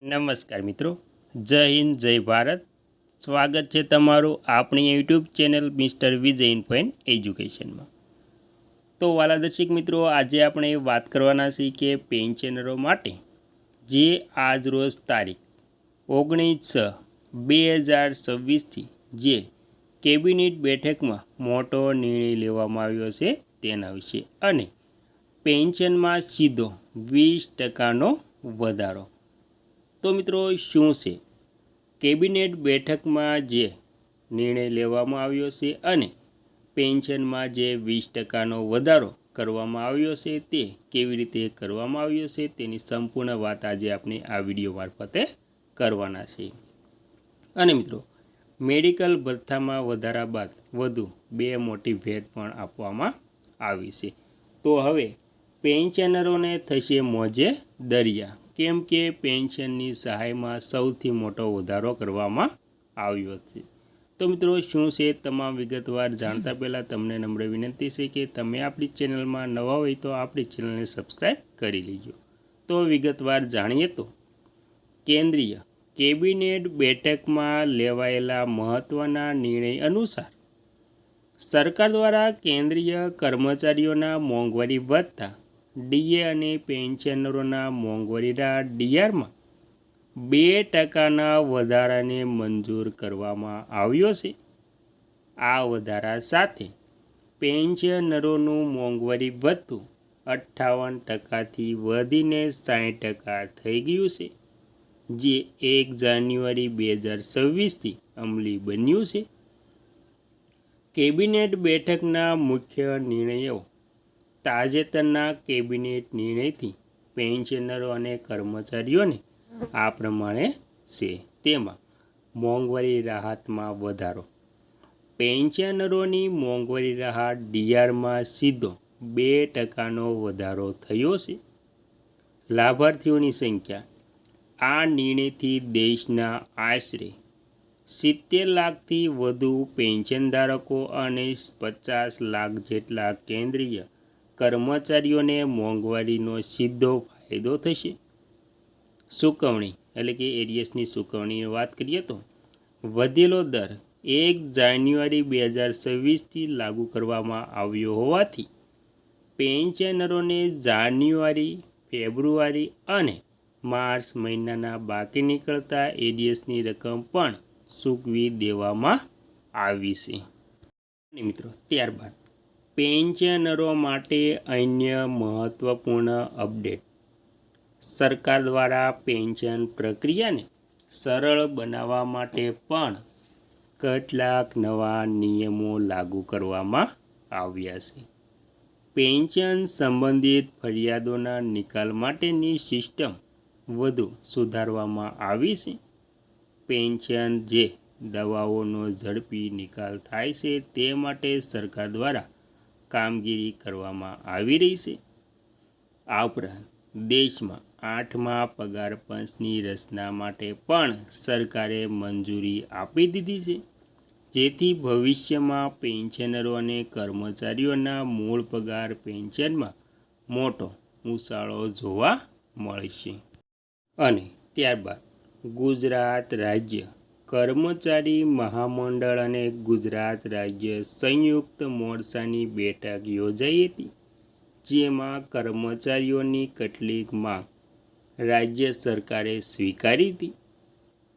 નમસ્કાર મિત્રો, જય હિન્દ, જય ભારત. સ્વાગત છે તમારું આપણી YouTube channel mister Vijay info and એજ્યુકેશનમાં. તો વાલા દર્શક મિત્રો, આજે આપણે વાત કરવાના છીએ કે પેન્શનરો માટે જે આજ રોજ તારીખ 19/6/2026થી જે કેબિનેટ બેઠકમાં મોટો નિર્ણય લેવામાં આવ્યો છે તેના વિશે, અને પેન્શનમાં સીધો 20%નો વધારો. તો મિત્રો, શું છે કેબિનેટ બેઠકમાં જે નિર્ણય લેવામાં આવ્યો છે અને પેન્શનમાં જે 20%નો વધારો કરવામાં આવ્યો છે તે કેવી રીતે કરવામાં આવ્યો છે તેની સંપૂર્ણ વાત આજે આપણે આ વિડીયો મારફતે કરવાના છે. અને મિત્રો, મેડિકલ ભથ્થામાં વધારા બાદ વધુ 2 મોટી ભેટ પણ આપવામાં આવી છે. તો હવે પેન્શનરોને થશે મોજે દરિયા, કેમ કે પેન્શનની સહાયમાં સૌથી મોટો વધારો કરવામાં આવ્યો છે. તો મિત્રો, શું છે તમામ વિગતવાર જાણતા પહેલાં તમને નમ્ર વિનંતી છે કે તમે આપણી ચેનલમાં નવા હોય તો આપણી ચેનલને સબસ્ક્રાઈબ કરી લેજો. તો વિગતવાર જાણીએ તો કેન્દ્રીય કેબિનેટ બેઠકમાં લેવાયેલા મહત્ત્વના નિર્ણય અનુસાર સરકાર દ્વારા કેન્દ્રીય કર્મચારીઓના મોંઘવારી ભથ્થા ડીએ અને પેન્શનરોના મોંઘવારી રાહત ડીઆરમાં 2%ના વધારાને મંજૂર કરવામાં આવ્યો છે. આ વધારા સાથે પેન્શનરોનું મોંઘવારી ભથ્થું 58%થી વધીને 60% થઈ ગયું છે, જે 1 જાન્યુઆરી 2026થી અમલી બન્યું છે. કેબિનેટ બેઠકના મુખ્ય નિર્ણયો. તાજેતરના કેબિનેટ નિર્ણયથી પેન્શનરો અને કર્મચારીઓને આ પ્રમાણે છે. તેમાં મોંઘવારી રાહતમાં વધારો. પેન્શનરોની મોંઘવારી રાહત ડીઆરમાં સીધો 2%નો વધારો થયો છે. લાભાર્થીઓની સંખ્યા. આ નિર્ણયથી દેશના આશરે 70 લાખથી વધુ પેન્શનધારકો અને 50 લાખ જેટલા કેન્દ્રીય કર્મચારીઓને મોંઘવારીનો સીધો ફાયદો થશે. ચૂકવણી એટલે કે એરિયસની ચૂકવણીની વાત કરીએ તો વધેલો દર 1 જાન્યુઆરી 2026થી લાગુ કરવામાં આવ્યો હોવાથી પેન્શનરોને જાન્યુઆરી, ફેબ્રુઆરી અને માર્ચ મહિનાના બાકી નીકળતા એરિયસની રકમ પણ ચૂકવી દેવામાં આવી છે. અને મિત્રો, ત્યારબાદ પેન્શનરો માટે અન્ય મહત્ત્વપૂર્ણ અપડેટ. સરકાર દ્વારા પેન્શન પ્રક્રિયાને સરળ બનાવવા માટે પણ કેટલાક નવા નિયમો લાગુ કરવામાં આવ્યા છે. પેન્શન સંબંધિત ફરિયાદોના નિકાલ માટેની સિસ્ટમ વધુ સુધારવામાં આવી છે. પેન્શન જે દવાઓનો ઝડપી નિકાલ થાય છે તે માટે સરકાર દ્વારા કામગીરી કરવામાં આવી રહી છે. આ ઉપરાંત દેશમાં 8મા પગાર પંચની રચના માટે પણ સરકારે મંજૂરી આપી દીધી છે, જેથી ભવિષ્યમાં પેન્શનરો અને કર્મચારીઓના મૂળ પગાર પેન્શનમાં મોટો ઉછાળો જોવા મળશે. અને ત્યારબાદ ગુજરાત રાજ્ય કર્મચારી મહામંડળ અને ગુજરાત રાજ્ય સંયુક્ત મોરચાની બેઠક યોજાઈ હતી, જેમાં કર્મચારીઓની કેટલીક માંગ રાજ્ય સરકારે સ્વીકારી હતી.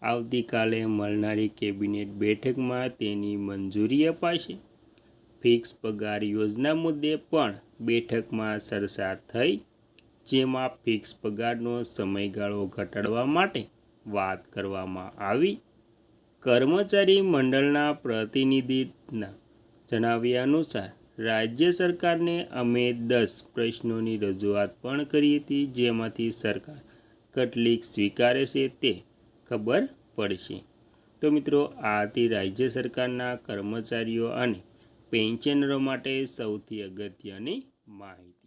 આવતીકાલે મળનારી કેબિનેટ બેઠકમાં તેની મંજૂરી અપાશે. ફિક્સ પગાર યોજના મુદ્દે પણ બેઠકમાં ચર્ચા થઈ, જેમાં ફિક્સ પગારનો સમયગાળો ઘટાડવા માટે વાત કરવામાં આવી. કર્મચારી મંડળના પ્રતિનિધિના જણાવ્યા અનુસાર રાજ્ય સરકારને અમે 10 પ્રશ્નોની રજૂઆત પણ કરી હતી, જેમાંથી સરકાર કેટલીક સ્વીકારે છે તે ખબર પડશે. તો મિત્રો, આ હતી રાજ્ય સરકારના કર્મચારીઓ અને પેન્શનરો માટે સૌથી અગત્યની માહિતી.